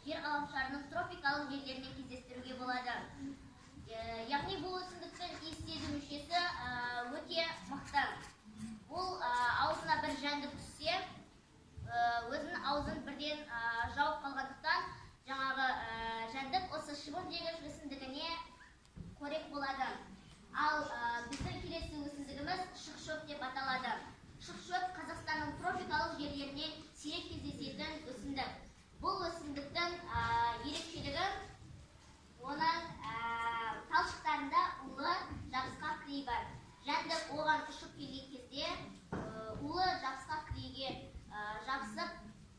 жер ғаламшарының тропикалық жерлерінде кездестіруге болады. Яғни бұл өсімдіктің иіс сезу мүшесі өте мықты. Бұл аузына бір жәндік түссе, өзінің аузын бірден жауып қалғандықтан, жаңағы жәндік осы шыбын жегіш өсімдігіне қорек болады. Ал біздің келесі өсімдігіміз шықшөп деп аталады. Шықшөп Қазақстанның тропикалық жерлеріне сирек кездесетін өсімдік. Бұл өсімдіктің ерекшелігі оның талшықтарында улы жабысқақ кірей бар. Жәндік оған ұшып келген кезде улы жабысқақ кірейге жабысып,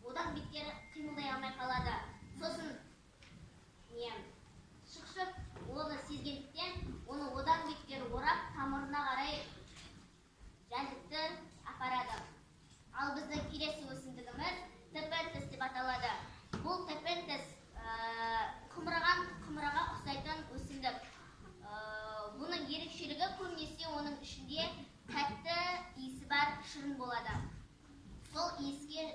одан беттер қимылдай алмай қалады. Сосын шықшөп оны сезгендіктен, оны одан беттер орап, тамырына қарай жәндікті апарады. Ал біздің келесі өсімдігіміз тепентес деп аталады. Бұл тепентес құмыраға ұқсайтын өсімдік. Бұның ерекшелігі көбінесе оның ішінде тәтті иісі бар шырын болады. Сол иіске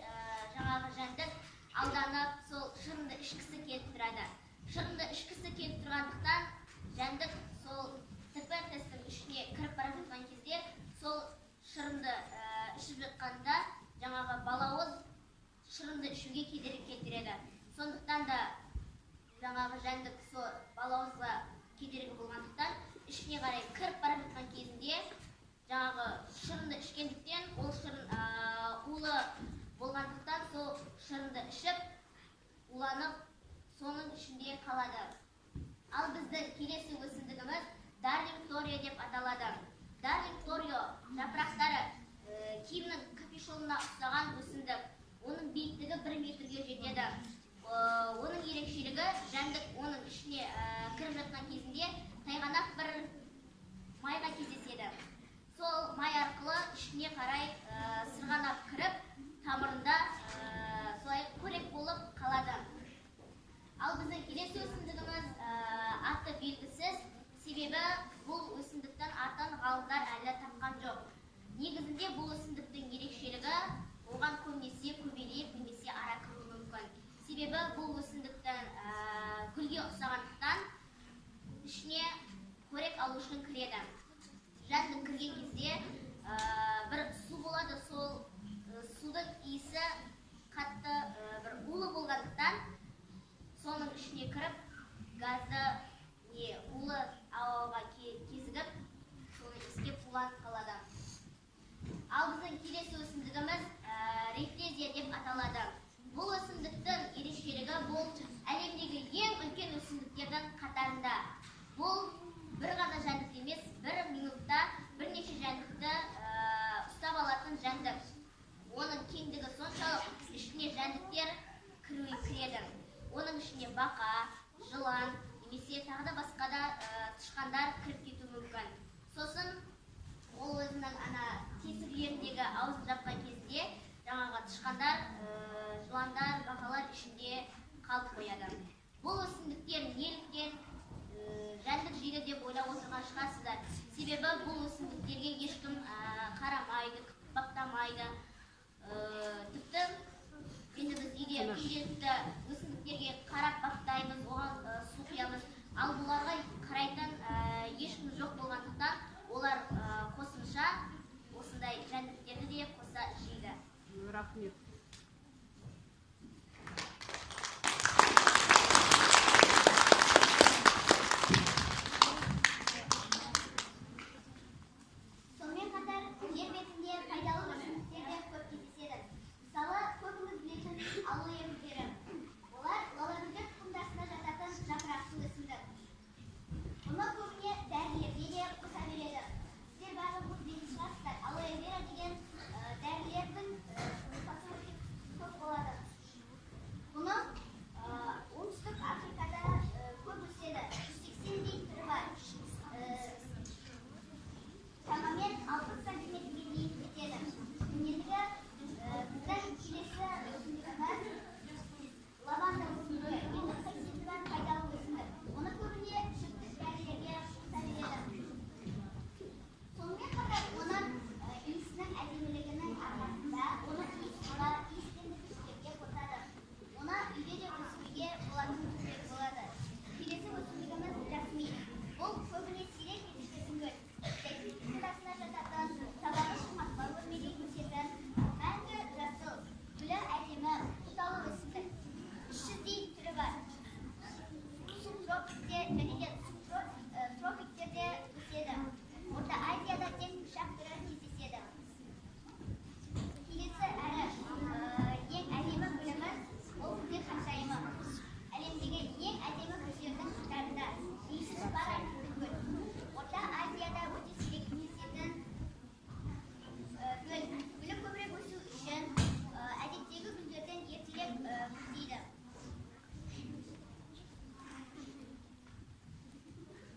жаңағы жәндік алданып, сол шырынды ішкісі келіп тұрады. Шырынды ішкісі келіп тұрғандықтан, жәндік сол тепентестің ішіне кіріп бара жатқан кезде, сол шырынды ішіп жатқанда, жаңағы балауыз шырынды ішуге кедергі келтіреді. Сондықтан да жаңағы жәндік сол балауызға кедергі болғандықтан, ішіне қарай кіріп бара жатқан кезінде, жаңағы шырынды ішкендіктен, ол шырын улы болғандықтан, сол шырынды ішіп, уланып, соның ішінде қалады. Ал біздің келесі өсімдігіміз Дарлинг торио деп аталады. Дарлинг торио жапырақтары киімнің капюшонына ұстаған өсімдік. Оның биіктігі 1 метрге жетеді. Оның ерекшелігі, жәндік оның ішіне кіріп жатқан кезінде тайғанақ бір майға кездеседі. Сол май арқылы ішіне қарай сырғанап кіріп, тамырында солай қорек болып қалады. Ал біздің келесі өсімдігіміз аты белгісіз, себебі бұл өсімдіктің атын ғалымдар әлі тапқан жоқ. Негізінде бұл өсімдіктің ерекшелігі оған көбінесе көбелек немесе ара кіруі мүмкін. Себебі бұл өсімдіктің гүлге ұқсағандықтан ішіне қорек алу үшін кіреді. Жәндік кірген кезде бір су болады, сол судың иісі қатты бір улы болғандықтан, соның ішіне кіріп, газды улы ауаға кезігіп, соны иіскеп уланып қалады. Ал біздің келесі өсімдігіміз рефлезия деп аталады. Бұл өсімдіктің ерекшелігі бұл әлемдегі ең үлкен өсімдіктердің қатарында. Бұл бір ғана жәндік емес, бір минутта бірнеше жәндікті ұстап алатын жәндік. Оның кеңдігі соншалық, ішіне жәндіктер кіреді. Оның ішіне бақа, жылан, немесе тағы да басқа да тышқандар кіріп кетуі мүмкін. Сосын ол өзінің тесік жеріндегі аузын жапқан кезде жаңағы тышқандар, жыландар, бақалар ішінде қалып қояды. Бұл өсімдіктер неліктен жәндік жейді деп ойлап отырған шығарсыздар. Себебі бұл өсімдіктерге ешкім қарамайды, баптамайды. Тіпті енді біз үйде күнделікті өсімдіктерге қарап баптаймыз, оған су құямыз. Ал бұларға қарайтын ешкім жоқ болғандықтан, олар қосымша осындай жәндіктерді де қоса жейді. Рахмет.